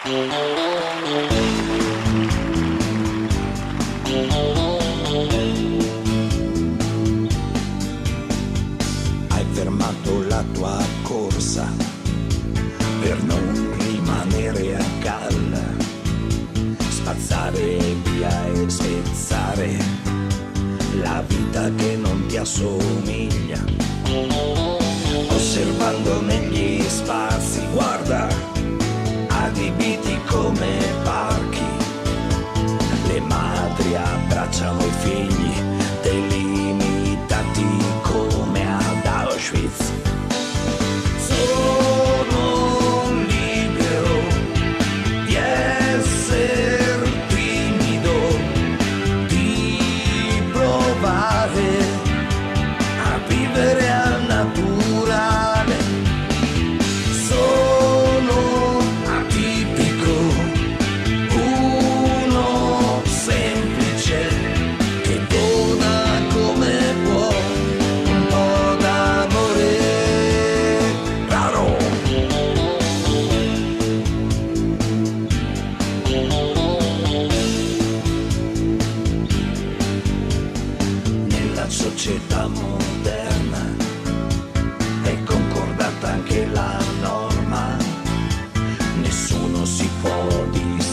Hai fermato la tua corsa per non rimanere a galla, spazzare via e spezzare la vita che non ti assomiglia. Osservando negli spazi, guarda, adibiti come parchi, le madri abbracciano i figli, delimitati come ad Auschwitz. Sono libero di essere timido, di provare a vivere al naturale. Sono atipico, uno semplice che dona come può un po' d'amore raro. Nella società moderna è concordata anche la norma, nessuno si può distrarre